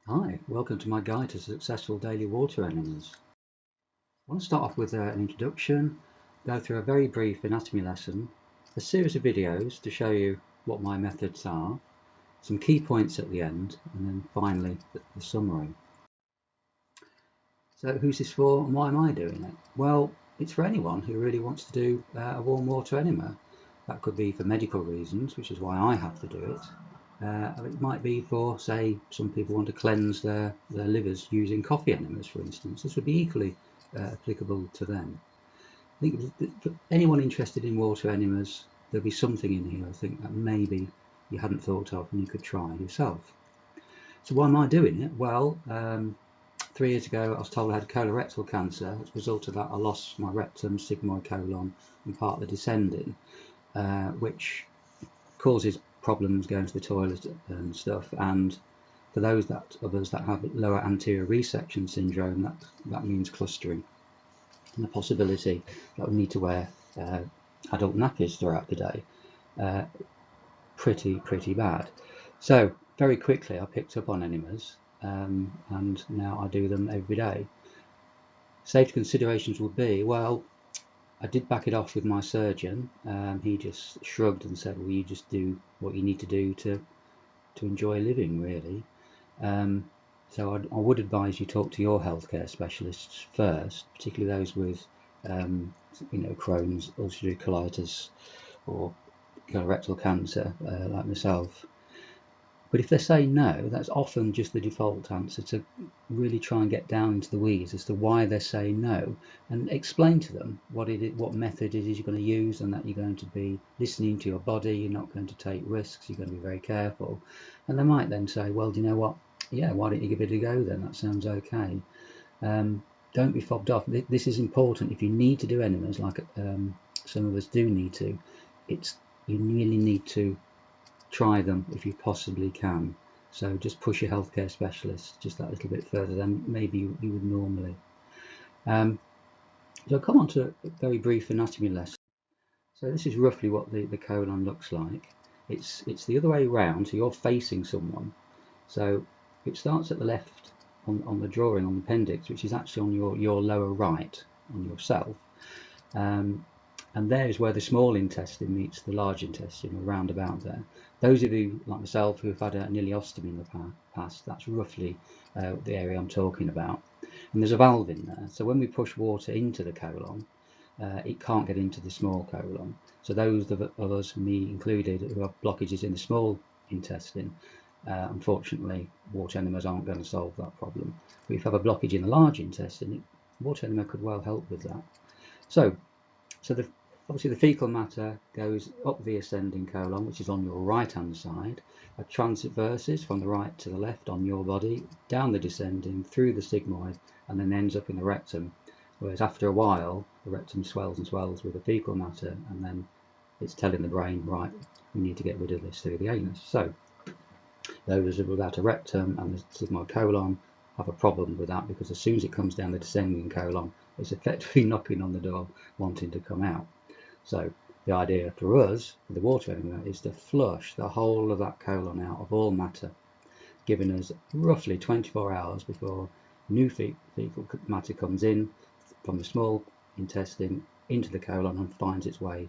Hi, welcome to my guide to successful daily water enemas. I want to start off with an introduction, go through a very brief anatomy lesson, a series of videos to show you what my methods are, some key points at the end, and then finally the summary. So who's this for and why am I doing it? Well, it's for anyone who really wants to do a warm water enema. That could be for medical reasons, which is why I have to do it. It might be for, say, some people want to cleanse their livers using coffee enemas, for instance. This would be equally applicable to them. I think for anyone interested in water enemas, there'll be something in here, I think, that maybe you hadn't thought of and you could try yourself. So why am I doing it? Well, 3 years ago I was told I had colorectal cancer. As a result of that, I lost my rectum, sigmoid colon and part of the descending, which causes problems going to the toilet and stuff. And for those of us that have Lower Anterior Resection Syndrome, that means clustering and the possibility that we need to wear adult nappies throughout the day. Pretty bad. So very quickly I picked up on enemas, and now I do them every day. Safety considerations would be, well, I did back it off with my surgeon. He just shrugged and said, well, you just do what you need to do to enjoy living, really. So I would advise you talk to your healthcare specialists first, particularly those with Crohn's, ulcerative colitis or colorectal cancer, like myself. But if they say no, that's often just the default answer, to really try and get down into the weeds as to why they're saying no, and explain to them what method it is you're going to use, and that you're going to be listening to your body, you're not going to take risks, you're going to be very careful. And they might then say, well, do you know what, yeah, why don't you give it a go then, that sounds okay. Don't be fobbed off. This is important. If you need to do enemas, like some of us do need to, you really need to try them if you possibly can. So just push your healthcare specialist just that little bit further than maybe you would normally. So I'll come on to a very brief anatomy lesson. So this is roughly what the colon looks like. It's the other way around, so you're facing someone. So it starts at the left on the drawing, on the appendix, which is actually on your lower right, on yourself. And there is where the small intestine meets the large intestine, or round about there. Those of you like myself who have had an ileostomy in the past, that's roughly the area I'm talking about. And there's a valve in there, so when we push water into the colon, it can't get into the small colon. So those of us, me included, who have blockages in the small intestine, unfortunately water enemas aren't going to solve that problem. But if you have a blockage in the large intestine, water enema could well help with that. So obviously the fecal matter goes up the ascending colon, which is on your right hand side, transverses from the right to the left on your body, down the descending, through the sigmoid, and then ends up in the rectum. Whereas after a while the rectum swells and swells with the fecal matter, and then it's telling the brain, right, we need to get rid of this through the anus. So those without a rectum and the sigmoid colon have a problem with that, because as soon as it comes down the descending colon, it's effectively knocking on the door wanting to come out. So the idea for us with the water enema is to flush the whole of that colon out of all matter, giving us roughly 24 hours before new fecal matter comes in from the small intestine into the colon and finds its way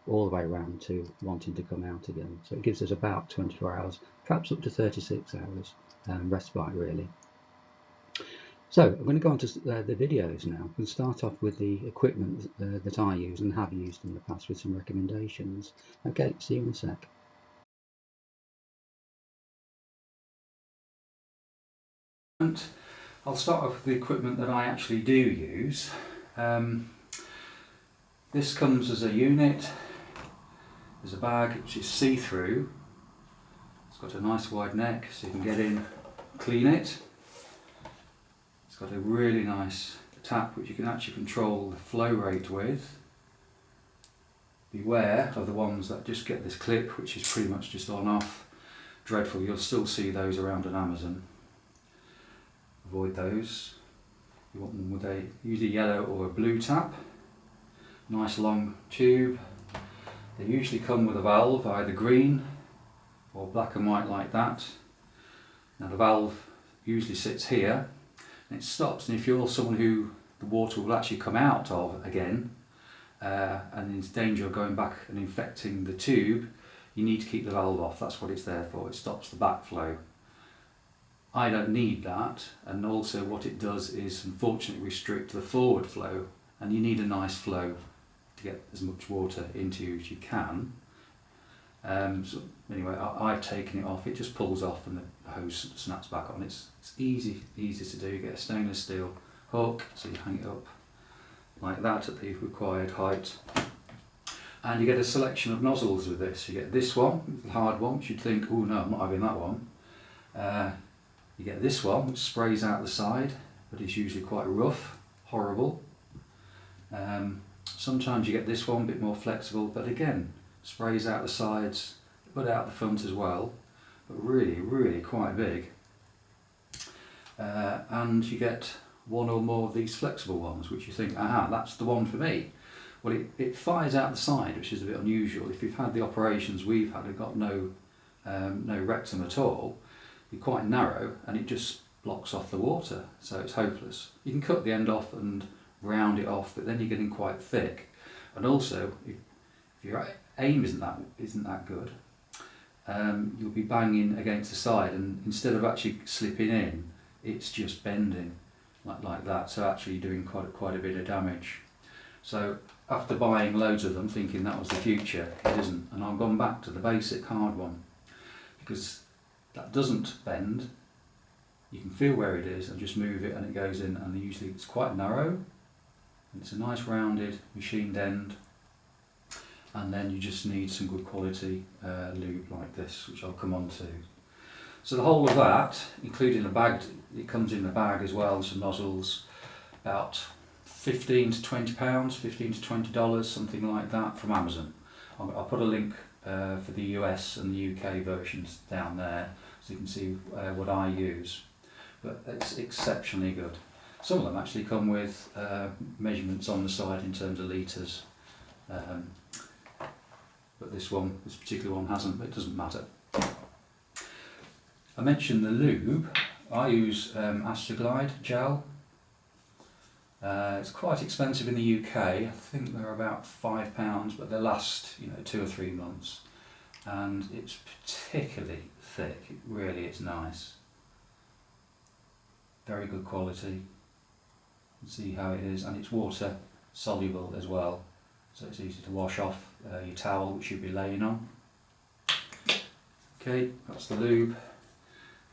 all the way around to wanting to come out again. So it gives us about 24 hours, perhaps up to 36 hours respite, really. So I'm going to go on to the videos now. I'm going to start off with the equipment that I use and have used in the past, with some recommendations. Okay, see you in a sec. I'll start off with the equipment that I actually do use. This comes as a unit. There's a bag which is see-through. It's got a nice wide neck so you can get in, clean it. It's got a really nice tap which you can actually control the flow rate with. Beware of the ones that just get this clip, which is pretty much just on off. Dreadful, you'll still see those around on Amazon. Avoid those. You want them with a usually yellow or a blue tap. Nice long tube. They usually come with a valve, either green or black and white like that. Now the valve usually sits here, and it stops, and if you're someone who the water will actually come out of again, and is danger of going back and infecting the tube, you need to keep the valve off. That's what it's there for. It stops the backflow. I don't need that, and also what it does is unfortunately restrict the forward flow, and you need a nice flow to get as much water into you as you can. So anyway, I've taken it off. It just pulls off and the hose snaps back on. It's easy to do. You get a stainless steel hook, so you hang it up like that at the required height. And you get a selection of nozzles with this. You get this one, the hard one, which you'd think, oh no, I'm not having that one. You get this one, which sprays out the side, but it's usually quite rough, horrible. Sometimes you get this one, a bit more flexible, but again, sprays out the sides, but out the front as well, but really quite big. And you get one or more of these flexible ones, which you think, aha, that's the one for me. Well, it fires out the side, which is a bit unusual. If you've had the operations we've had and got no rectum at all, you're quite narrow and it just blocks off the water, so it's hopeless. You can cut the end off and round it off, but then you're getting quite thick. And also, if your aim isn't that good, you'll be banging against the side, and instead of actually slipping in, it's just bending like that. So actually you're doing quite a bit of damage. So after buying loads of them, thinking that was the future, it isn't. And I've gone back to the basic hard one, because that doesn't bend. You can feel where it is and just move it and it goes in, and usually it's quite narrow. And it's a nice rounded machined end, and then you just need some good quality lube like this, which I'll come on to. So the whole of that, including the bag, it comes in the bag as well, some nozzles, about £15 to £20, $15 to $20, something like that, from Amazon. I'll put a link for the US and the UK versions down there, so you can see what I use. But it's exceptionally good. Some of them actually come with measurements on the side in terms of litres, but this particular one hasn't, but it doesn't matter. I mentioned the lube. I use Astroglide gel. It's quite expensive in the UK. I think they're about £5, but they last 2 or 3 months, and it's particularly thick. It really is nice. Very good quality. You can see how it is, and it's water soluble as well, so it's easy to wash off your towel which you'd be laying on. Okay, that's the lube.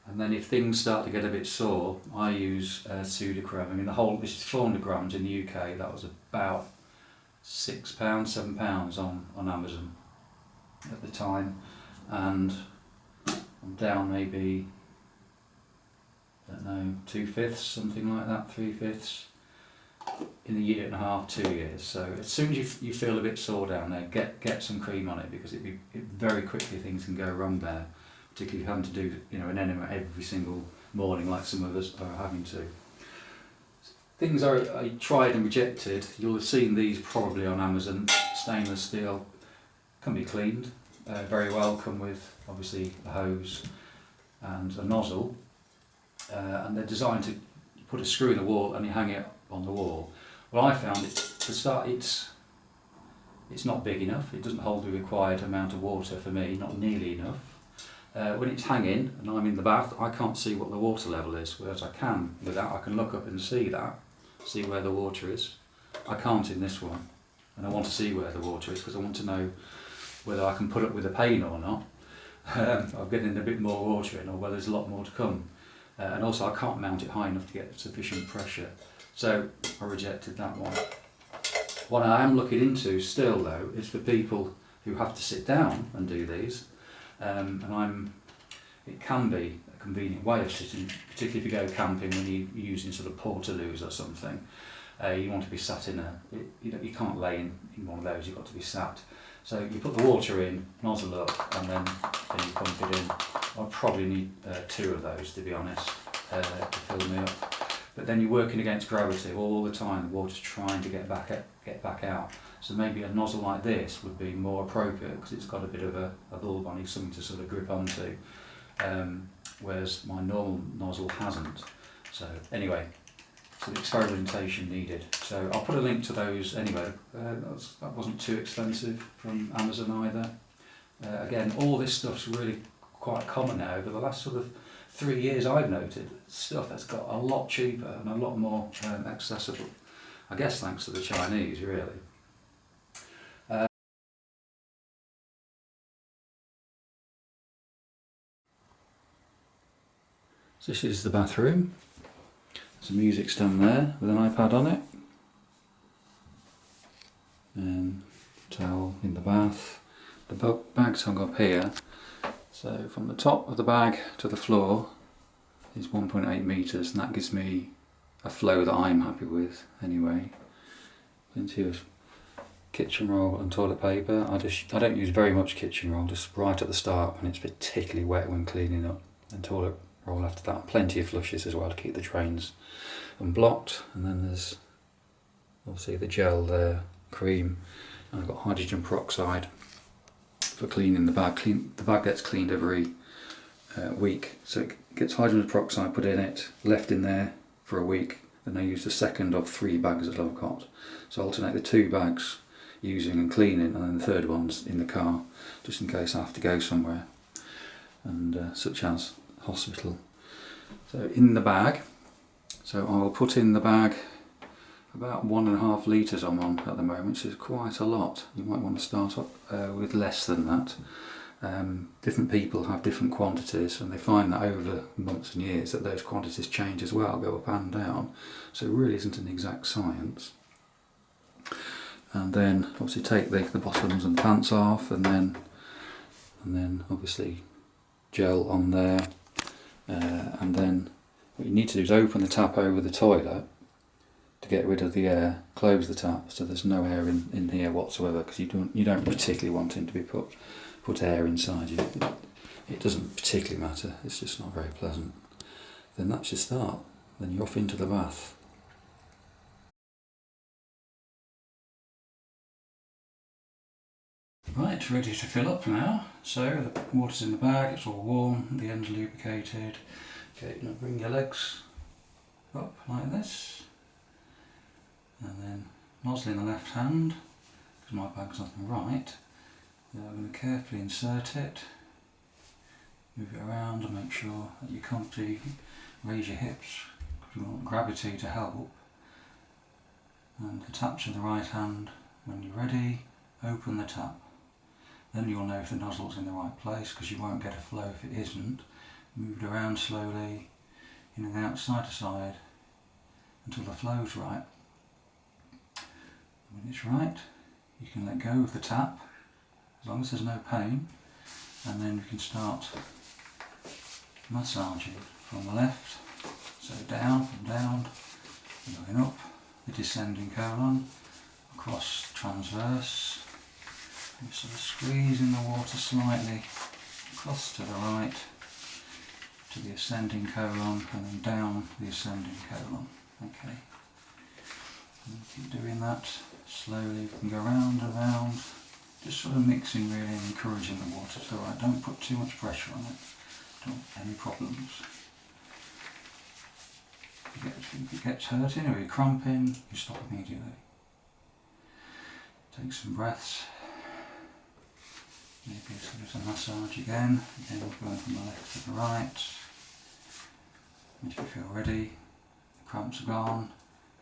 And then if things start to get a bit sore, I use Sudocrem. I mean, this is 400 grams in the UK. That was about £6, £7 on Amazon at the time, and I'm down maybe, I don't know, 2/5, something like that, 3/5 in a year and a half, 2 years. So as soon as you feel a bit sore down there, get some cream on it, because very quickly things can go wrong there. Particularly if you're having to do an enema every single morning, like some of us are having to. Things I tried and rejected. You'll have seen these probably on Amazon. Stainless steel, can be cleaned very well. Come with obviously a hose and a nozzle, and they're designed to put a screw in the wall and you hang it on the wall. Well, I found to start, it's not big enough. It doesn't hold the required amount of water for me, not nearly enough. When it's hanging and I'm in the bath, I can't see what the water level is, whereas I can with that. I can look up and see where the water is. I can't in this one, and I want to see where the water is because I want to know whether I can put up with the pain or not. I'm getting a bit more water in, or whether there's a lot more to come. And also I can't mount it high enough to get sufficient pressure, so I rejected that one. What I am looking into still though is for people who have to sit down and do these. It can be a convenient way of sitting, particularly if you go camping when you're using sort of portaloos or something. You want to be sat in you can't lay in one of those, you've got to be sat. So you put the water in, nozzle up, and then you pump it in. I'll probably need 2 of those, to be honest, to fill me up. But then you're working against gravity all the time. The water's trying to get back out. So maybe a nozzle like this would be more appropriate because it's got a bit of a bulb on it, something to sort of grip onto. whereas my normal nozzle hasn't. So anyway, some experimentation needed. So I'll put a link to those anyway. That wasn't too expensive from Amazon either. Again, all this stuff's really quite common now. Over the last sort of 3 years I've noted stuff has got a lot cheaper and a lot more accessible. I guess thanks to the Chinese, really. So this is the bathroom. There's a music stand there with an iPad on it. And towel in the bath. The bag's hung up here. So from the top of the bag to the floor is 1.8 metres, and that gives me a flow that I'm happy with anyway. Plenty of kitchen roll and toilet paper. I don't use very much kitchen roll, just right at the start when it's particularly wet when cleaning up, and toilet roll after that. Plenty of flushes as well to keep the drains unblocked. And then there's obviously the gel there, cream, and I've got hydrogen peroxide for cleaning the bag. The bag gets cleaned every week, so it gets hydrogen peroxide put in it, left in there for a week. Then I use the second of 3 bags that I've got. So I alternate the 2 bags using and cleaning, and then the third one's in the car, just in case I have to go somewhere, and such as hospital. So in the bag, so I will put in the bag about 1.5 litres I'm on at the moment, which is quite a lot. You might want to start up with less than that. Different people have different quantities, and they find that over months and years that those quantities change as well, go up and down. So it really isn't an exact science. And then obviously take the bottoms and pants off, and then obviously gel on there, and then what you need to do is open the tap over the toilet to get rid of the air. Close the tap so there's no air in here whatsoever, because you don't particularly want it to be put air inside you. It doesn't particularly matter, it's just not very pleasant. Then that's your start. Then you're off into the bath. Right, ready to fill up now. So the water's in the bag, it's all warm, the end's lubricated. Okay, now bring your legs up like this, and then nozzle in the left hand, because my bag's on the right. Then I'm going to carefully insert it, move it around and make sure that you're comfy. Raise your hips, because we want gravity to help. And the tap's in the right hand. When you're ready, open the tap. Then you'll know if the nozzle's in the right place, because you won't get a flow if it isn't. Move it around slowly, in and out, side to side, until the flow's right. When it's right, you can let go of the tap, as long as there's no pain, and then you can start massaging from the left. So down, going up the descending colon, across transverse. You're sort of squeezing the water slightly across to the right to the ascending colon, and then down the ascending colon. Okay. And keep doing that slowly. You can go round and round, just sort of mixing really and encouraging the water to the right. Don't put too much pressure on it. Don't want any problems. If it gets hurting or you're cramping, you stop immediately. Take some breaths. Maybe a massage again going from the left to the right. And if you feel ready, the cramps are gone,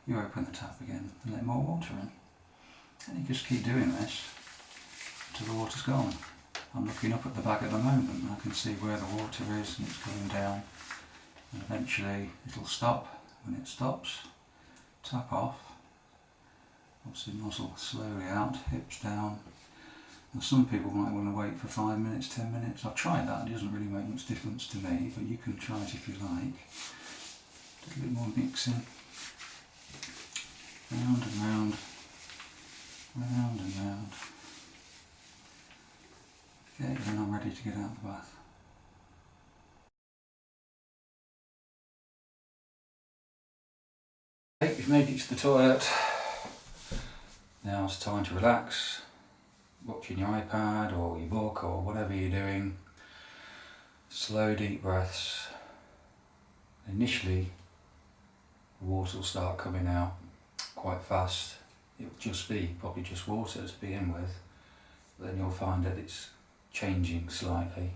you open the tap again and let more water in. And you just keep doing this until the water's gone. I'm looking up at the bag at the moment and I can see where the water is, and it's going down. And eventually it'll stop. When it stops, tap off. Obviously nozzle slowly out, hips down. And some people might want to wait for 5 minutes, 10 minutes. I've tried that, it doesn't really make much difference to me, but you can try it if you like. A little bit more mixing. Round and round, round and round. Okay, then I'm ready to get out of the bath. Okay, you've made it to the toilet. Now it's time to relax. Watching your iPad or your book or whatever you're doing. Slow deep breaths. Initially the water will start coming out quite fast. It'll just be probably just water to begin with, but then you'll find that it's changing slightly.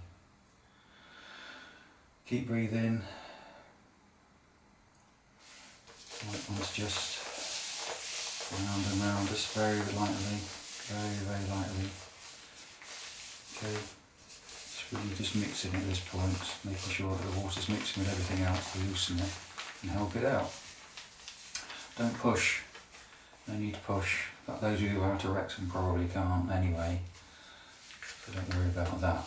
Keep breathing. Let's just round and round, just very lightly, very lightly. Okay, it's really just mixing it at this point, making sure that the water's mixing with everything else to loosen it and help it out. Don't push, no need to push. But those of you who are out of rectum probably can't anyway, so don't worry about that.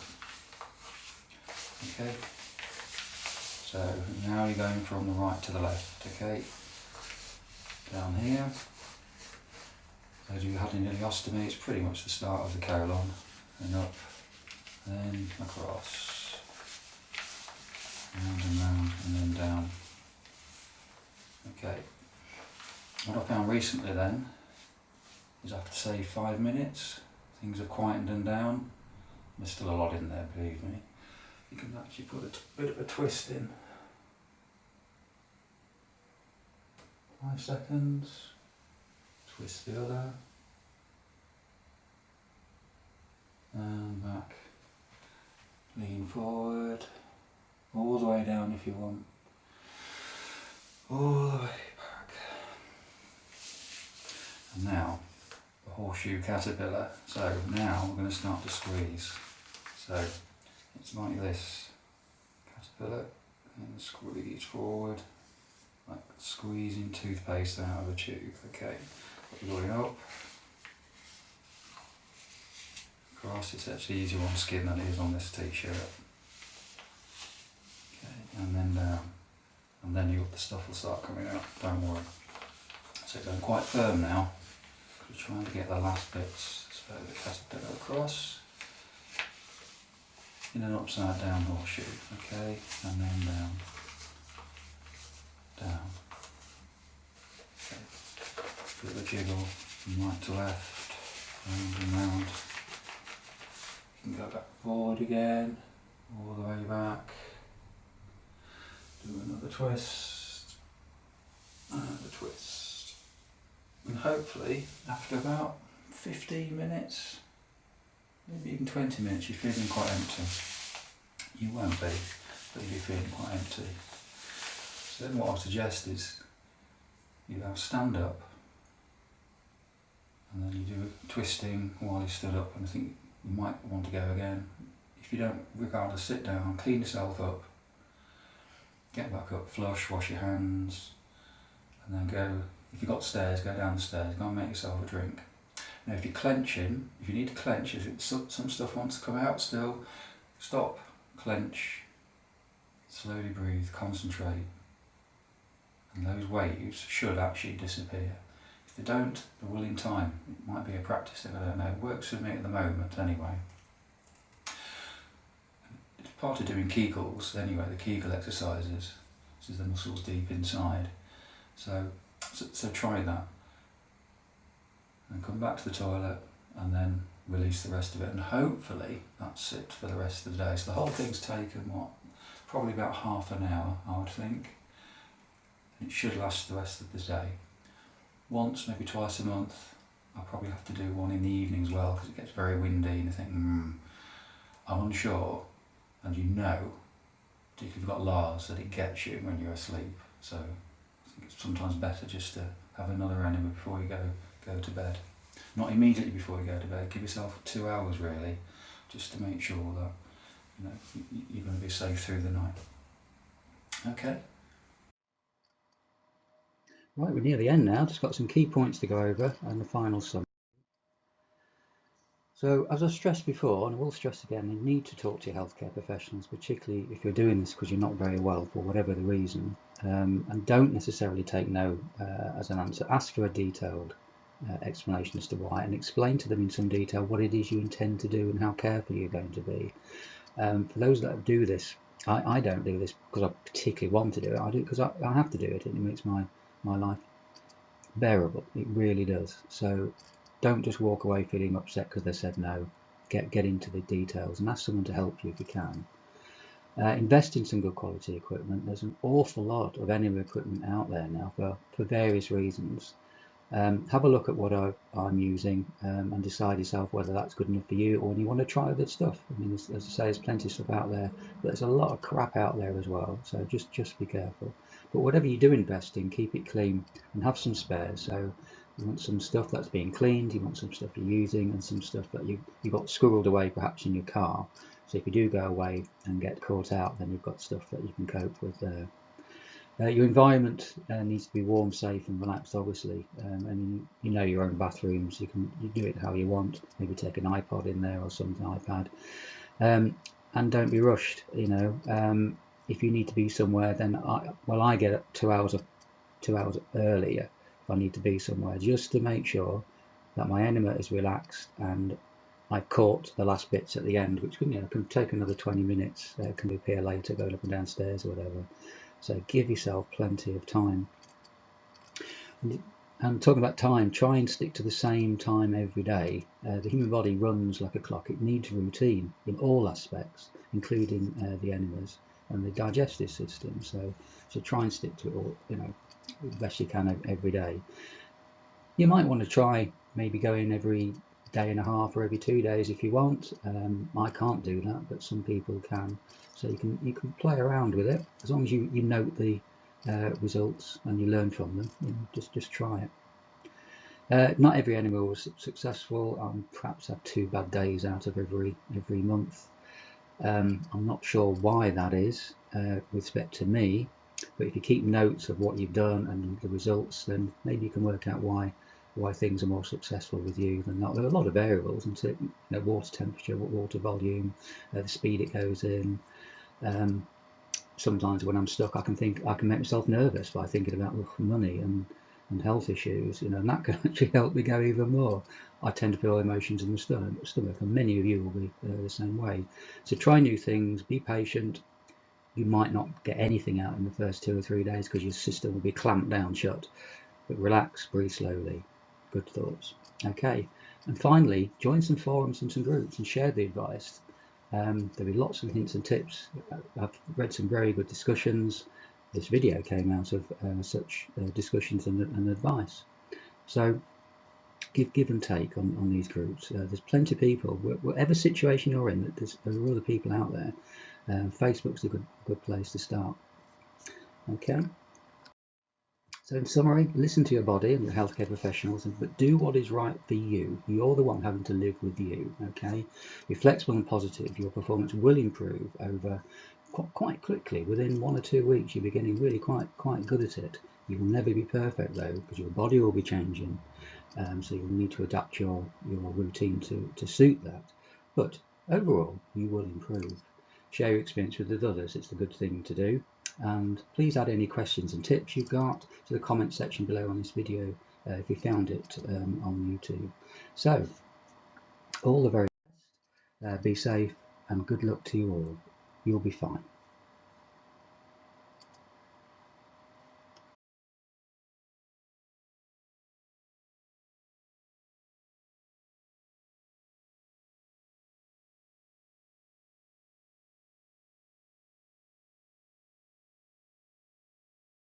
Okay, so now you're going from the right to the left, okay? Down here, those of you who had an ileostomy, it's pretty much the start of the colon, and up, then across, round and round, and then down. Okay, what I found recently then is after say 5 minutes, things have quietened down. There's still a lot in there, believe me. You can actually put a bit of a twist in. 5 seconds, twist the other, and back, lean forward, all the way down if you want, all the way back. And now, the horseshoe caterpillar. So now we're going to start to squeeze. So it's like this, caterpillar, and squeeze forward, like squeezing toothpaste out of a tube. Okay, going up, across. It's actually easier on skin than it is on this t-shirt. Okay, and then down, and then the stuff will start coming out. Don't worry. So going quite firm now. We're trying to get the last bits. So the caterpillar across, in an upside down horseshoe. Okay, and then down. Down. Okay. Bit of a jiggle from right to left, round and round. You can go back forward again, all the way back. Do another twist, another twist. And hopefully, after about 15 minutes, maybe even 20 minutes, you're feeling quite empty. You won't be, but you'll be feeling quite empty. So then what I'll suggest is you now stand up and then you do twisting while you stood up, and I think you might want to go again. If you don't, regardless, sit down, clean yourself up, get back up, flush, wash your hands, and then go, if you've got stairs, go down the stairs, go and make yourself a drink. Now if you're clenching, if you need to clench, if it's some stuff wants to come out still, stop, clench, slowly breathe, concentrate. And those waves should actually disappear. If they don't, they will in time. It might be a practice thing, I don't know. It works for me at the moment anyway. It's part of doing Kegels anyway, the Kegel exercises. This is the muscles deep inside. So try that. And come back to the toilet and then release the rest of it. And hopefully that's it for the rest of the day. So the whole thing's taken, probably about half an hour, I would think. It should last the rest of the day. Once, maybe twice a month. I'll probably have to do one in the evening as well because it gets very windy and I think, I'm unsure. And you know, if you've got LARS, that it gets you when you're asleep. So I think it's sometimes better just to have another enema before you go to bed. Not immediately before you go to bed. Give yourself 2 hours really, just to make sure that you're going to be safe through the night. Okay. Right, we're near the end now. Just got some key points to go over and the final summary. So, as I stressed before, and I will stress again, you need to talk to your healthcare professionals, particularly if you're doing this because you're not very well for whatever the reason, and don't necessarily take no as an answer. Ask for a detailed explanation as to why, and explain to them in some detail what it is you intend to do and how careful you're going to be. For those that do this, I don't do this because I particularly want to do it. I do it because I have to do it, and it makes my life bearable. It really does. So don't just walk away feeling upset because they said no. Get into the details and ask someone to help you if you can. Invest in some good quality equipment. There's an awful lot of Enema equipment out there now for various reasons. Have a look at what I'm using and decide yourself whether that's good enough for you, or you want to try other stuff. I mean, as I say, there's plenty of stuff out there, but there's a lot of crap out there as well. So just be careful. But whatever you do invest in, keep it clean and have some spares. So you want some stuff that's being cleaned, you want some stuff you're using, and some stuff that you got squirreled away perhaps in your car. So if you do go away and get caught out, then you've got stuff that you can cope with there. Your environment needs to be warm, safe and relaxed, obviously. And you know your own bathrooms, you do it how you want. Maybe take an iPod in there or something, iPad. And don't be rushed, you know. If you need to be somewhere, then I get up 2 hours earlier if I need to be somewhere, just to make sure that my enema is relaxed and I've caught the last bits at the end, which can take another 20 minutes. Can appear later, going up and downstairs or whatever. So give yourself plenty of time. And talking about time, try and stick to the same time every day. The human body runs like a clock. It needs routine in all aspects, including the enemas and the digestive system. So try and stick to it all, the best you can every day. You might want to try maybe going every day and a half or every 2 days if you want. I can't do that, but some people can. So you can play around with it as long as you note the results and you learn from them. Just try it. Not every enema was successful. Perhaps have 2 bad days out of every month. I'm not sure why that is with respect to me, but if you keep notes of what you've done and the results, then maybe you can work out why things are more successful with you than not. There are a lot of variables, isn't it? Water temperature, water volume, the speed it goes in. Sometimes when I'm stuck, I can make myself nervous by thinking about money and health issues, and that can actually help me go even more. I tend to feel emotions in the stomach, and many of you will be the same way. So try new things, be patient. You might not get anything out in the first 2 or 3 days because your system will be clamped down shut, but relax, breathe slowly. Good thoughts. Okay, and finally, join some forums and some groups and share the advice. There'll be lots of hints and tips. I've read some very good discussions. This video came out of such discussions and advice. So give and take on these groups. There's plenty of people, whatever situation you're in, there are other people out there. Facebook's a good place to start. Okay. So in summary, listen to your body and your healthcare professionals, but do what is right for you. You're the one having to live with you, okay? You're flexible and positive. Your performance will improve over quite quickly. Within 1 or 2 weeks, you'll be getting really quite good at it. You will never be perfect though, because your body will be changing. So you'll need to adapt your routine to suit that. But overall, you will improve. Share your experience with others. It's a good thing to do. And please add any questions and tips you've got to the comment section below on this video if you found it on YouTube. So, all the very best. Be safe and good luck to you all. You'll be fine.